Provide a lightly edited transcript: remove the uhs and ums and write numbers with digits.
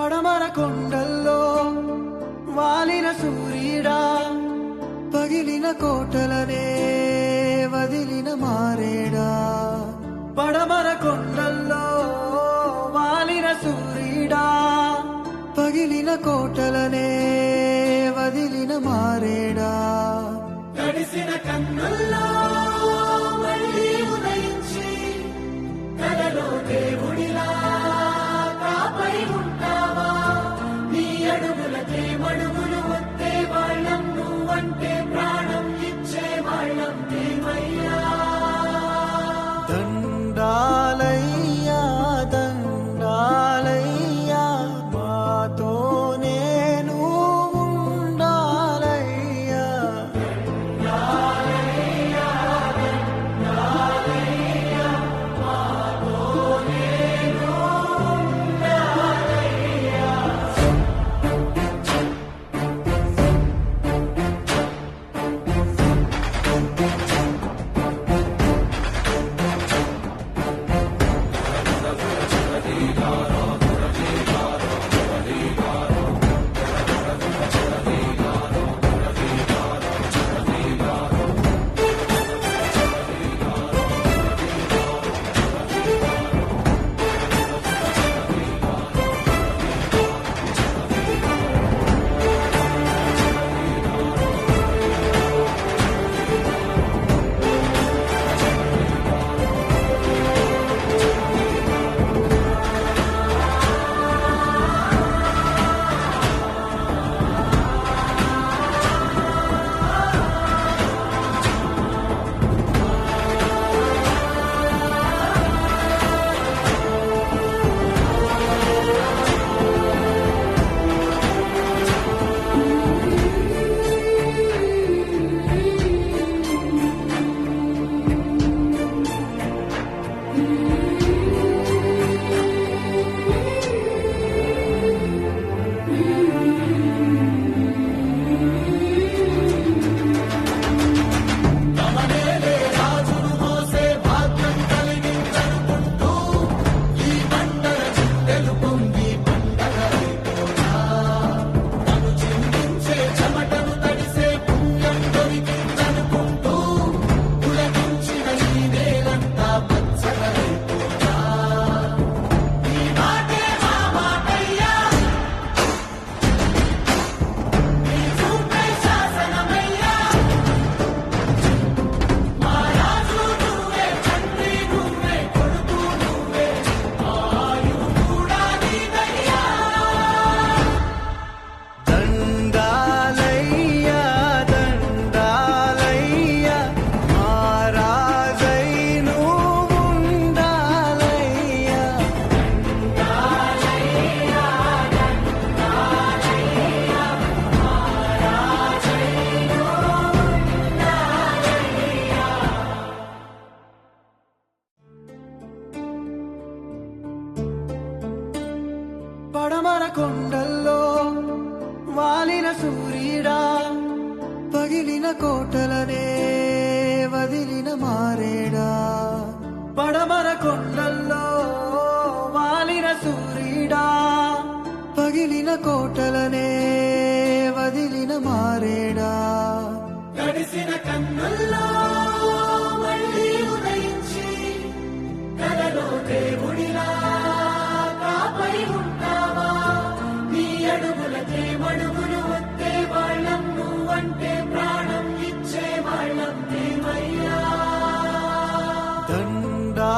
పడమర కొండల్లో వాలిన సూర్యుడా, పగిలిన కోటలనే వదిలిన మారేడా. పడమర కొండల్లో వాలిన సూర్యుడా, పగిలిన కోటలనే వదిలిన మారేడా. తడిసిన కన్నుల్లో మళ్ళీ ఉదయించి కలలో దేవుడిలా కాపరి ఉంటావా? నీ అడుగులకే మడుగులు వస్తే వాళ్ళం, నువ్వంటే ప్రాణం ఇచ్చే వాళ్ళం ఏమయ్యా? దండాలయ్యా దండాలయ్యా, మాతోనే నువ్వు ఉండాలయ్యా. పడమర కొండల్లో వాలిన సూర్యుడా, పగిలిన కోటలనే వదిలిన మారేడా. పడమర కొండల్లో వాలిన సూర్యుడా, పగిలిన కోటలనే వదిలిన మారేడా. తడిసిన కన్నుల్లో మళ్ళీ ఉదయించి కలలో దేవుడిలా కాపరి ఉంటావా? నీ అడుగులకే మడుగులు వస్తే వాళ్ళం, నువ్వంటే ప్రాణం ఇచ్చే వాళ్ళం ఏమయ్యా? దండా